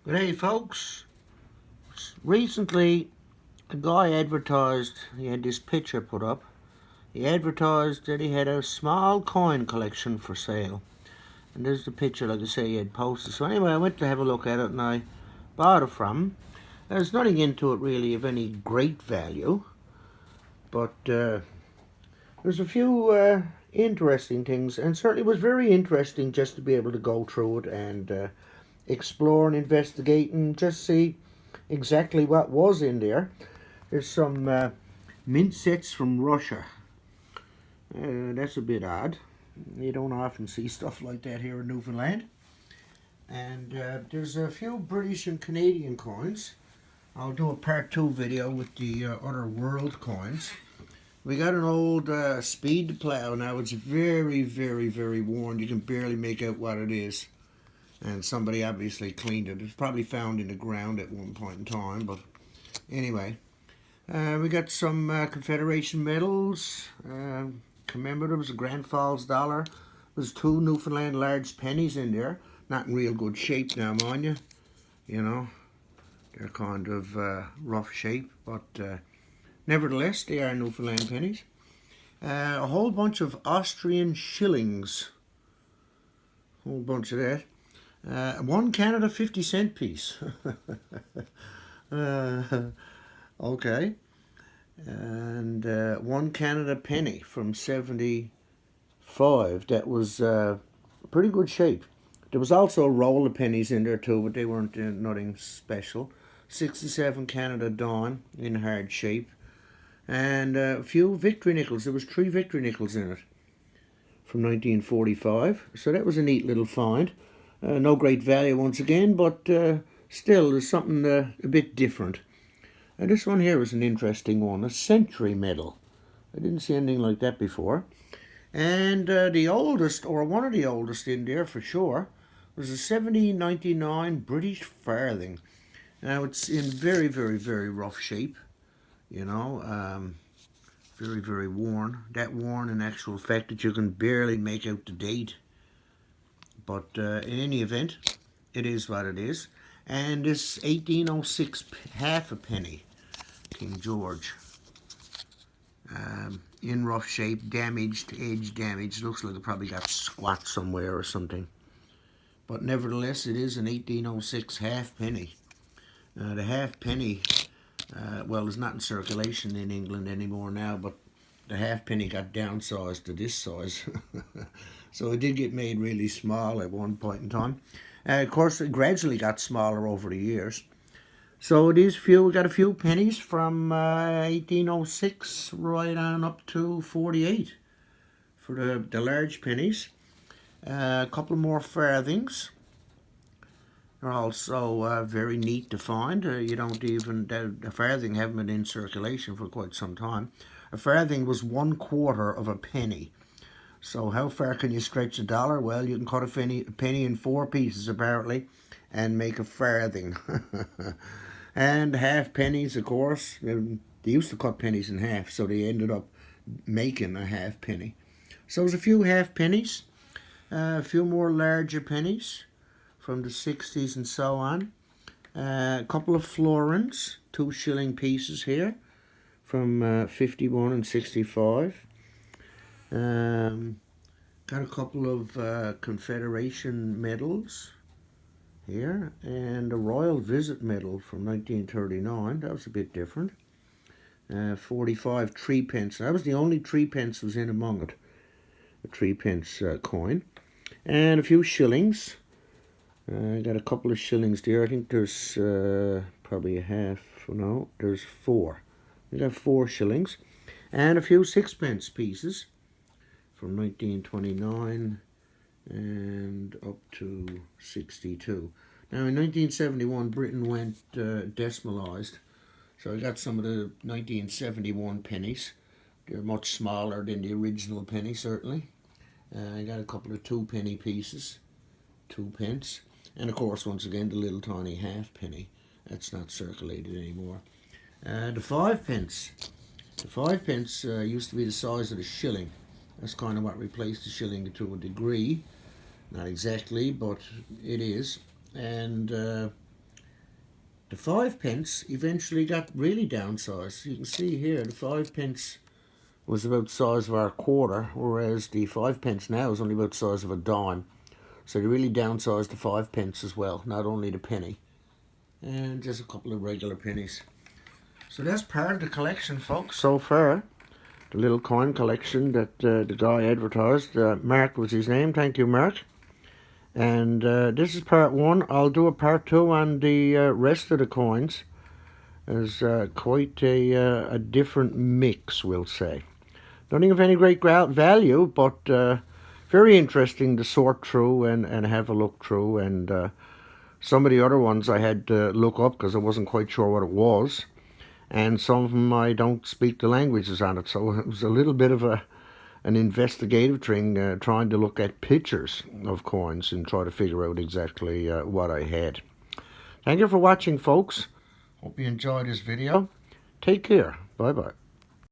Good day, folks. Recently, a guy advertised, he had this picture put up. He advertised that he had a small coin collection for sale. And there's the picture, like I say, he had posted. So anyway, I went to have a look at it and I bought it from him. There's nothing into it really of any great value. But there's a few interesting things. And certainly was very interesting just to be able to go through it and explore and investigate and just see exactly what was in there. There's some mint sets from Russia. That's a bit odd. You don't often see stuff like that here in Newfoundland. And there's a few British and Canadian coins. I'll do a part 2 video with the other world coins. We got an old speed plow now. It's very, very, very worn. You can barely make out what it is. And somebody obviously cleaned it. It's probably found in the ground at one point in time. But anyway, we got some Confederation medals, commemoratives, a Grand Falls dollar. There's 2 Newfoundland large pennies in there. Not in real good shape now, mind you. You know, they're kind of rough shape, but nevertheless, they are Newfoundland pennies. A whole bunch of Austrian shillings. A whole bunch of that. One Canada 50-cent piece. Okay. And one Canada penny from 75. That was pretty good shape. There was also a roll of pennies in there too, but they weren't nothing special. 67 Canada dime in hard shape. And a few victory nickels. There was 3 victory nickels in it from 1945. So that was a neat little find. No great value once again, but still there's something a bit different. And this one here is an interesting one, a century medal. I didn't see anything like that before. And the oldest, or one of the oldest in there for sure, was a 1799 British farthing. Now it's in very, very, very rough shape, you know, very, very worn. That worn in actual fact that you can barely make out the date. But in any event, it is what it is. And this 1806 half a penny, King George, in rough shape, damaged, edge damaged. Looks like it probably got squat somewhere or something. But nevertheless, it is an 1806 half penny. The half penny, well, is not in circulation in England anymore now, but the half penny got downsized to this size. So it did get made really small at one point in time. Of course, it gradually got smaller over the years. So these we got a few pennies from 1806 right on up to 48 for the large pennies. A couple more farthings. They're also very neat to find. You don't even, the farthing haven't been in circulation for quite some time. A farthing was 1/4 of a penny. So how far can you stretch a dollar? Well, you can cut a penny in 4 pieces apparently and make a farthing. And half pennies, of course. They used to cut pennies in half, so they ended up making a half penny. So there's a few half pennies, a few more larger pennies from the 60s and so on. A couple of florins, 2 shilling pieces here from 51 and 65. Got a couple of Confederation medals here, and a Royal Visit medal from 1939. That was a bit different. 45 3p. That was the only 3p was in among it. A 3p coin. And a few shillings. I got a couple of shillings there. I think there's probably a half. No, there's 4. We got 4 shillings. And a few 6p pieces from 1929 and up to 62. Now in 1971 Britain went decimalised, so I got some of the 1971 pennies. They're much smaller than the original penny, certainly. I got a couple of 2p pieces, 2p, and of course once again the little tiny half penny. That's not circulated anymore. The 5p. The 5p used to be the size of the shilling. That's kind of what replaced the shilling to a degree. Not exactly, but it is. And The 5p eventually got really downsized. You can see here the 5p was about the size of our quarter, whereas the 5p now is only about the size of a dime. So they really downsized the 5p as well, not only the penny. And just a couple of regular pennies. So that's part of the collection, folks, so far. The little coin collection that the guy advertised. Mark was his name. Thank you, Mark. And this is part 1. I'll do a part 2 on the rest of the coins. There's quite a different mix, we'll say. Don't think of any great value, but very interesting to sort through and have a look through. And some of the other ones I had to look up because I wasn't quite sure what it was. And some of them I don't speak the languages on it, so it was a little bit of an investigative thing, trying to look at pictures of coins and try to figure out exactly what I had. Thank you for watching, folks. Hope you enjoyed this video. Take care. Bye-bye.